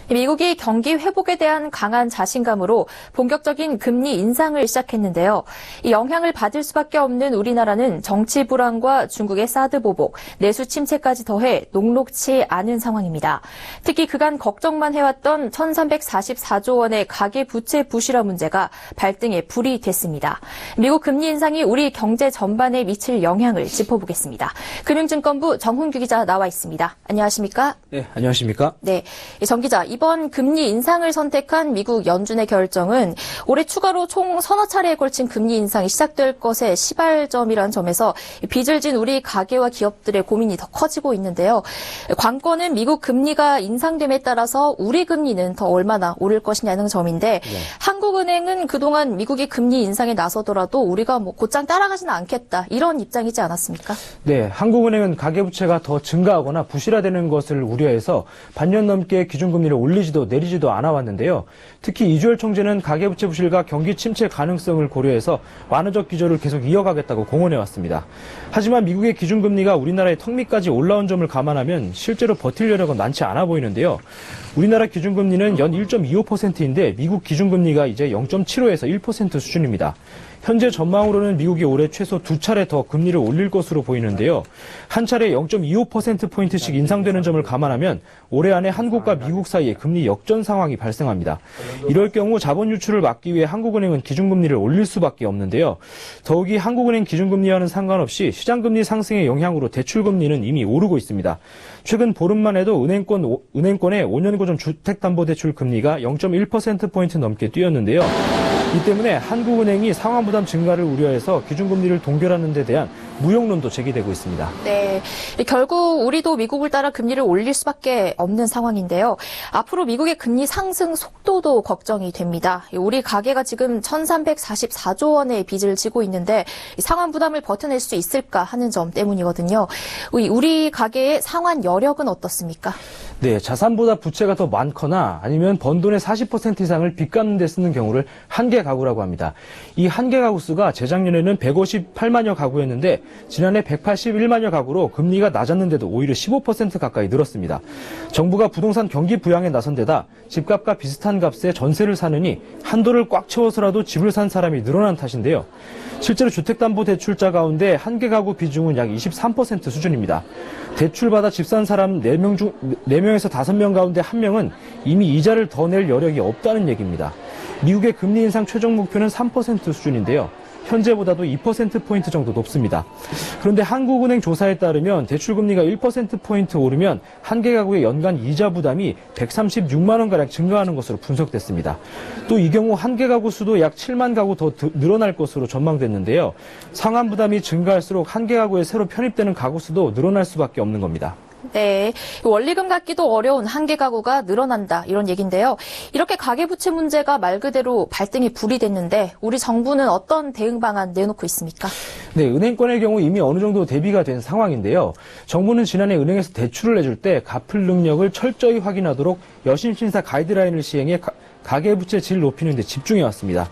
미국이 경기 회복에 대한 강한 자신감으로 본격적인 금리 인상을 시작했는데요. 이 영향을 받을 수밖에 없는 우리나라는 정치 불안과 중국의 사드 보복, 내수 침체까지 더해 녹록치 않은 상황입니다. 특히 그간 걱정만 해왔던 1,344조 원의 가계부채 부실화 문제가 발등에 불이 됐습니다. 미국 금리 인상이 우리 경제 전반에 미칠 영향을 짚어보겠습니다. 금융증권부 정훈규 기자 나와 있습니다. 안녕하십니까? 네, 안녕하십니까? 네, 정 기자, 이번 금리 인상을 선택한 미국 연준의 결정은 올해 추가로 총 서너 차례에 걸친 금리 인상이 시작될 것의 시발점이라는 점에서 빚을 진 우리 가계와 기업들의 고민이 더 커지고 있는데요. 관건은 미국 금리가 인상됨에 따라서 우리 금리는 더 얼마나 오를 것이냐는 점인데 한국은행은 그동안 미국이 금리 인상에 나서더라도 우리가 곧장 따라가지는 않겠다 이런 입장이지 않았습니까? 네, 한국은행은 가계부채가 더 증가하거나 부실화되는 것을 우려해서 반년 넘게 기준금리를 올리지도 내리지도 않아 왔는데요. 특히 이주열 총재는 가계부채 부실과 경기 침체 가능성을 고려해서 완화적 기조를 계속 이어가겠다고 공언해 왔습니다. 하지만 미국의 기준금리가 우리나라의 턱 밑까지 올라온 점을 감안하면 실제로 버틸 여력은 많지 않아 보이는데요. 우리나라 기준금리는 연 1.25%인데 미국 기준금리가 이제 0.75에서 1% 수준입니다. 현재 전망으로는 미국이 올해 최소 2차례 더 금리를 올릴 것으로 보이는데요. 한 차례 0.25%포인트씩 인상되는 점을 감안하면 올해 안에 한국과 미국 사이에 금리 역전 상황이 발생합니다. 이럴 경우 자본 유출을 막기 위해 한국은행은 기준금리를 올릴 수밖에 없는데요. 더욱이 한국은행 기준금리와는 상관없이 시장금리 상승의 영향으로 대출금리는 이미 오르고 있습니다. 최근 보름만 해도 은행권의 5년 고점 주택담보대출 금리가 0.1%포인트 넘게 뛰었는데요. 이 때문에 한국은행이 상환부담 증가를 우려해서 기준금리를 동결하는 데 대한 무용론도 제기되고 있습니다. 네, 결국 우리도 미국을 따라 금리를 올릴 수밖에 없는 상황인데요. 앞으로 미국의 금리 상승 속도도 걱정이 됩니다. 우리 가계가 지금 1,344조 원의 빚을 지고 있는데 상환 부담을 버텨낼 수 있을까 하는 점 때문이거든요. 우리 가계의 상환 여력은 어떻습니까? 네, 자산보다 부채가 더 많거나 아니면 번 돈의 40% 이상을 빚 갚는 데 쓰는 경우를 한계 가구라고 합니다. 이 한계 가구 수가 재작년에는 158만여 가구였는데 지난해 181만여 가구로 금리가 낮았는데도 오히려 15% 가까이 늘었습니다. 정부가 부동산 경기 부양에 나선 데다 집값과 비슷한 값에 전세를 사느니 한도를 꽉 채워서라도 집을 산 사람이 늘어난 탓인데요. 실제로 주택담보대출자 가운데 한계 가구 비중은 약 23% 수준입니다. 대출받아 집 산 사람 4명에서 5명 가운데 1명은 이미 이자를 더 낼 여력이 없다는 얘기입니다. 미국의 금리 인상 최종 목표는 3% 수준인데요. 현재보다도 2%포인트 정도 높습니다. 그런데 한국은행 조사에 따르면 대출금리가 1%포인트 오르면 한계 가구의 연간 이자 부담이 136만 원가량 증가하는 것으로 분석됐습니다. 또 이 경우 한계 가구 수도 약 7만 가구 더 늘어날 것으로 전망됐는데요. 상환 부담이 증가할수록 한계 가구에 새로 편입되는 가구 수도 늘어날 수밖에 없는 겁니다. 네, 원리금 갚기도 어려운 한계 가구가 늘어난다 이런 얘기인데요. 이렇게 가계부채 문제가 말 그대로 발등에 불이 됐는데 우리 정부는 어떤 대응 방안 내놓고 있습니까? 네, 은행권의 경우 이미 어느 정도 대비가 된 상황인데요. 정부는 지난해 은행에서 대출을 내줄 때 갚을 능력을 철저히 확인하도록 여심심사 가이드라인을 시행해 가계부채 질 높이는 데 집중해왔습니다.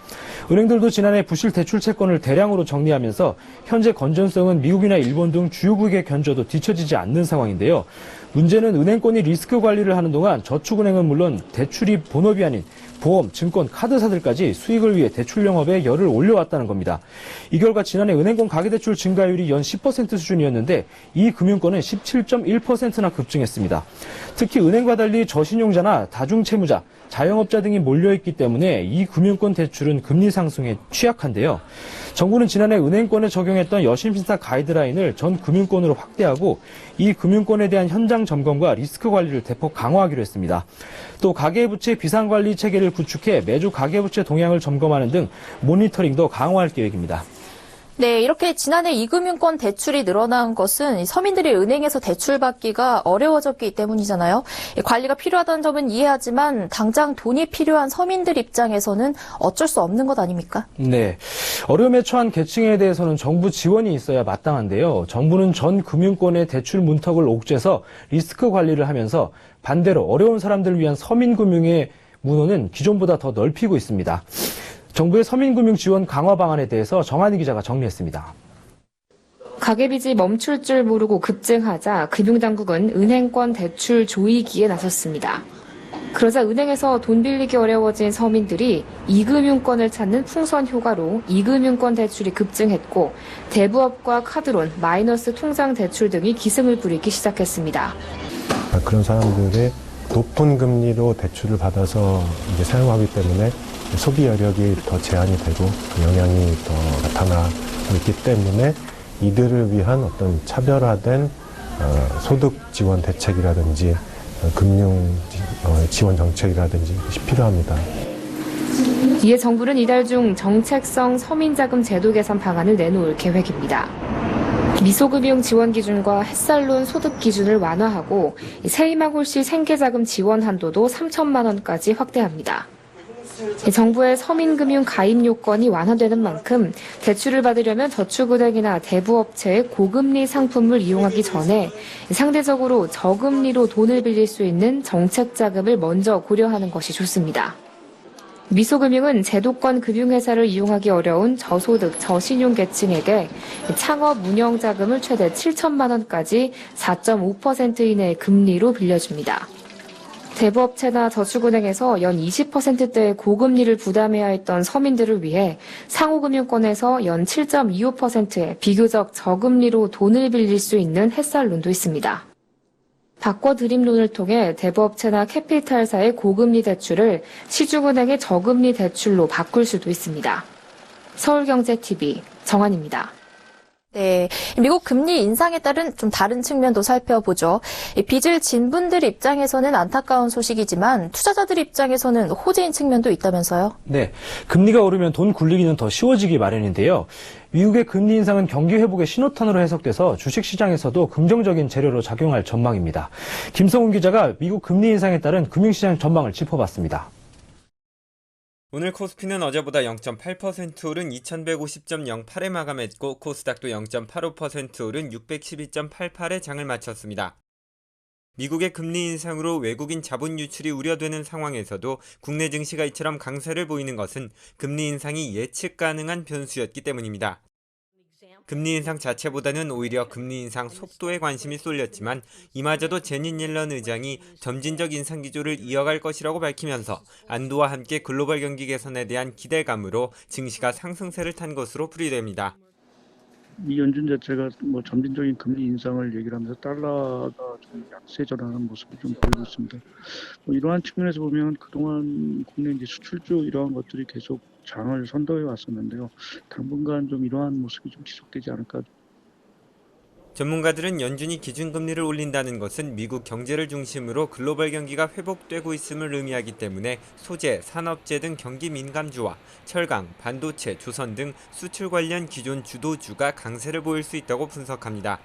은행들도 지난해 부실 대출 채권을 대량으로 정리하면서 현재 건전성은 미국이나 일본 등 주요국의 견조도 뒤처지지 않는 상황인데요. 문제는 은행권이 리스크 관리를 하는 동안 저축은행은 물론 대출이 본업이 아닌 보험, 증권, 카드사들까지 수익을 위해 대출 영업에 열을 올려왔다는 겁니다. 이 결과 지난해 은행권 가계대출 증가율이 연 10% 수준이었는데 이 금융권은 17.1%나 급증했습니다. 특히 은행과 달리 저신용자나 다중채무자, 자영업자 등이 몰려있기 때문에 이 금융권 대출은 금리 상승에 취약한데요. 정부는 지난해 은행권에 적용했던 여심심사 가이드라인을 전 금융권으로 확대하고 이 금융권에 대한 현장 점검과 리스크 관리를 대폭 강화하기로 했습니다. 또 가계부채 비상관리 체계를 구축해 매주 가계부채 동향을 점검하는 등 모니터링도 강화할 계획입니다. 네, 이렇게 지난해 이금융권 대출이 늘어난 것은 서민들이 은행에서 대출받기가 어려워졌기 때문이잖아요. 관리가 필요하다는 점은 이해하지만 당장 돈이 필요한 서민들 입장에서는 어쩔 수 없는 것 아닙니까? 네, 어려움에 처한 계층에 대해서는 정부 지원이 있어야 마땅한데요. 정부는 전 금융권의 대출 문턱을 옥죄서 리스크 관리를 하면서 반대로 어려운 사람들을 위한 서민금융의 문호는 기존보다 더 넓히고 있습니다. 정부의 서민금융 지원 강화 방안에 대해서 정한희 기자가 정리했습니다. 가계빚이 멈출 줄 모르고 급증하자 금융당국은 은행권 대출 조이기에 나섰습니다. 그러자 은행에서 돈 빌리기 어려워진 서민들이 이금융권을 찾는 풍선 효과로 이금융권 대출이 급증했고 대부업과 카드론, 마이너스 통장 대출 등이 기승을 부리기 시작했습니다. 그런 사람들의 높은 금리로 대출을 받아서 이제 사용하기 때문에 소비 여력이 더 제한이 되고 영향이 더 나타나고 있기 때문에 이들을 위한 어떤 차별화된 소득 지원 대책이라든지 금융 지원 정책이라든지 필요합니다. 이에 정부는 이달 중 정책성 서민자금 제도 개선 방안을 내놓을 계획입니다. 미소금융 지원 기준과 햇살론 소득 기준을 완화하고 세이막 홀씨 생계자금 지원 한도도 3천만 원까지 확대합니다. 정부의 서민금융 가입 요건이 완화되는 만큼 대출을 받으려면 저축은행이나 대부업체의 고금리 상품을 이용하기 전에 상대적으로 저금리로 돈을 빌릴 수 있는 정책자금을 먼저 고려하는 것이 좋습니다. 미소금융은 제도권 금융회사를 이용하기 어려운 저소득, 저신용 계층에게 창업 운영 자금을 최대 7천만 원까지 4.5% 이내의 금리로 빌려줍니다. 대부업체나 저축은행에서 연 20%대의 고금리를 부담해야 했던 서민들을 위해 상호금융권에서 연 7.25%의 비교적 저금리로 돈을 빌릴 수 있는 햇살론도 있습니다. 바꿔드림론을 통해 대부업체나 캐피탈사의 고금리 대출을 시중은행의 저금리 대출로 바꿀 수도 있습니다. 서울경제TV 정한입니다. 네, 미국 금리 인상에 따른 좀 다른 측면도 살펴보죠. 빚을 진 분들 입장에서는 안타까운 소식이지만 투자자들 입장에서는 호재인 측면도 있다면서요? 네, 금리가 오르면 돈 굴리기는 더 쉬워지기 마련인데요. 미국의 금리 인상은 경기 회복의 신호탄으로 해석돼서 주식시장에서도 긍정적인 재료로 작용할 전망입니다. 김성훈 기자가 미국 금리 인상에 따른 금융시장 전망을 짚어봤습니다. 오늘 코스피는 어제보다 0.8% 오른 2150.08에 마감했고 코스닥도 0.85% 오른 612.88에 장을 마쳤습니다. 미국의 금리 인상으로 외국인 자본 유출이 우려되는 상황에서도 국내 증시가 이처럼 강세를 보이는 것은 금리 인상이 예측 가능한 변수였기 때문입니다. 금리 인상 자체보다는 오히려 금리 인상 속도에 관심이 쏠렸지만 이마저도 제닛 옐런 의장이 점진적 인상 기조를 이어갈 것이라고 밝히면서 안도와 함께 글로벌 경기 개선에 대한 기대감으로 증시가 상승세를 탄 것으로 풀이됩니다. 이 연준 자체가 점진적인 금리 인상을 얘기를 하면서 달러가 좀 약세 전환하는 모습을 좀 보이고 있습니다. 이러한 측면에서 보면 그동안 국내 이제 수출주 이러한 것들이 계속 장을 선도해 왔었는데요. 당분간 좀 이러한 모습이 좀 지속되지 않을까. 전문가들은 연준이 기준금리를 올린다는 것은 미국 경제를 중심으로 글로벌 경기가 회복되고 있음을 의미하기 때문에 소재, 산업재 등 경기 민감주와 철강, 반도체, 조선 등 수출 관련 기존 주도주가 강세를 보일 수 있다고 분석합니다.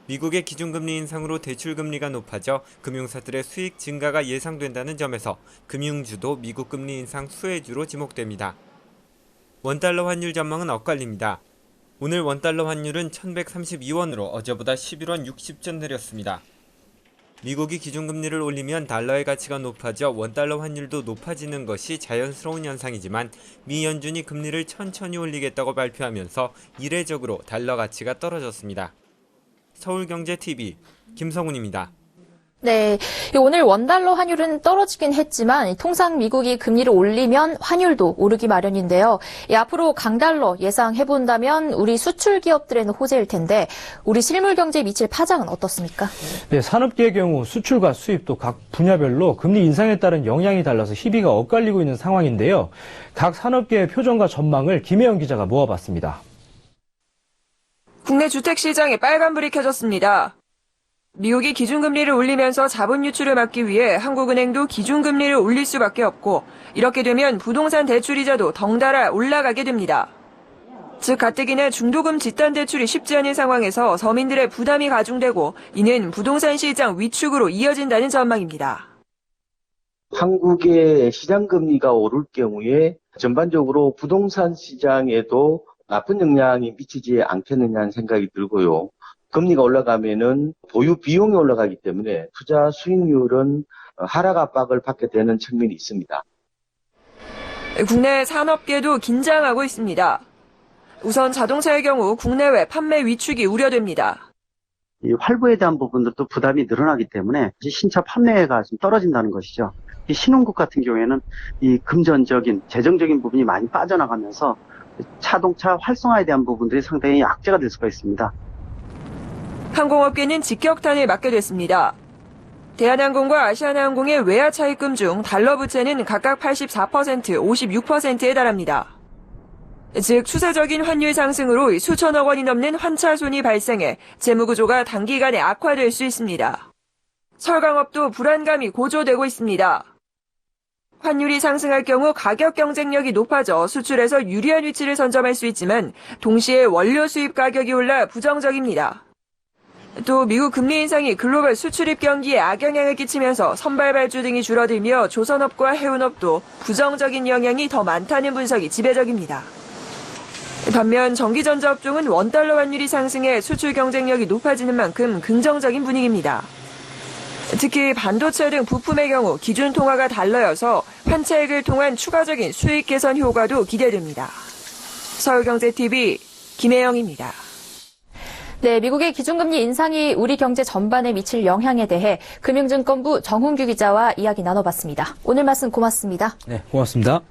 미국의 기준금리 인상으로 대출금리가 높아져 금융사들의 수익 증가가 예상된다는 점에서 금융주도 미국 금리 인상 수혜주로 지목됩니다. 원달러 환율 전망은 엇갈립니다. 오늘 원달러 환율은 1132원으로 어제보다 11원 60전 내렸습니다. 미국이 기준금리를 올리면 달러의 가치가 높아져 원달러 환율도 높아지는 것이 자연스러운 현상이지만 미 연준이 금리를 천천히 올리겠다고 발표하면서 이례적으로 달러 가치가 떨어졌습니다. 서울경제TV 김성훈입니다. 네, 오늘 원달러 환율은 떨어지긴 했지만 통상 미국이 금리를 올리면 환율도 오르기 마련인데요. 앞으로 강달러 예상해본다면 우리 수출 기업들에는 호재일 텐데 우리 실물 경제에 미칠 파장은 어떻습니까? 네, 산업계의 경우 수출과 수입도 각 분야별로 금리 인상에 따른 영향이 달라서 희비가 엇갈리고 있는 상황인데요. 각 산업계의 표정과 전망을 김혜영 기자가 모아봤습니다. 국내 주택시장에 빨간불이 켜졌습니다. 미국이 기준금리를 올리면서 자본 유출을 막기 위해 한국은행도 기준금리를 올릴 수밖에 없고 이렇게 되면 부동산 대출이자도 덩달아 올라가게 됩니다. 즉 가뜩이나 중도금 집단 대출이 쉽지 않은 상황에서 서민들의 부담이 가중되고 이는 부동산 시장 위축으로 이어진다는 전망입니다. 한국의 시장금리가 오를 경우에 전반적으로 부동산 시장에도 나쁜 영향이 미치지 않겠느냐는 생각이 들고요. 금리가 올라가면은 보유 비용이 올라가기 때문에 투자 수익률은 하락 압박을 받게 되는 측면이 있습니다. 국내 산업계도 긴장하고 있습니다. 우선 자동차의 경우 국내외 판매 위축이 우려됩니다. 이 할부에 대한 부분들도 부담이 늘어나기 때문에 신차 판매가 좀 떨어진다는 것이죠. 이 신흥국 같은 경우에는 이 금전적인 재정적인 부분이 많이 빠져나가면서 자동차 활성화에 대한 부분들이 상당히 악재가 될 수가 있습니다. 항공업계는 직격탄을 맞게 됐습니다. 대한항공과 아시아나항공의 외화 차입금 중 달러 부채는 각각 84%, 56%에 달합니다. 즉 추세적인 환율 상승으로 수천억 원이 넘는 환차손이 발생해 재무구조가 단기간에 악화될 수 있습니다. 철강업도 불안감이 고조되고 있습니다. 환율이 상승할 경우 가격 경쟁력이 높아져 수출에서 유리한 위치를 선점할 수 있지만 동시에 원료 수입 가격이 올라 부정적입니다. 또 미국 금리 인상이 글로벌 수출입 경기에 악영향을 끼치면서 선발 발주 등이 줄어들며 조선업과 해운업도 부정적인 영향이 더 많다는 분석이 지배적입니다. 반면 전기전자 업종은 원달러 환율이 상승해 수출 경쟁력이 높아지는 만큼 긍정적인 분위기입니다. 특히 반도체 등 부품의 경우 기준 통화가 달러여서 환차액을 통한 추가적인 수익 개선 효과도 기대됩니다. 서울경제TV 김혜영입니다. 네, 미국의 기준금리 인상이 우리 경제 전반에 미칠 영향에 대해 금융증권부 정훈규 기자와 이야기 나눠봤습니다. 오늘 말씀 고맙습니다. 네, 고맙습니다.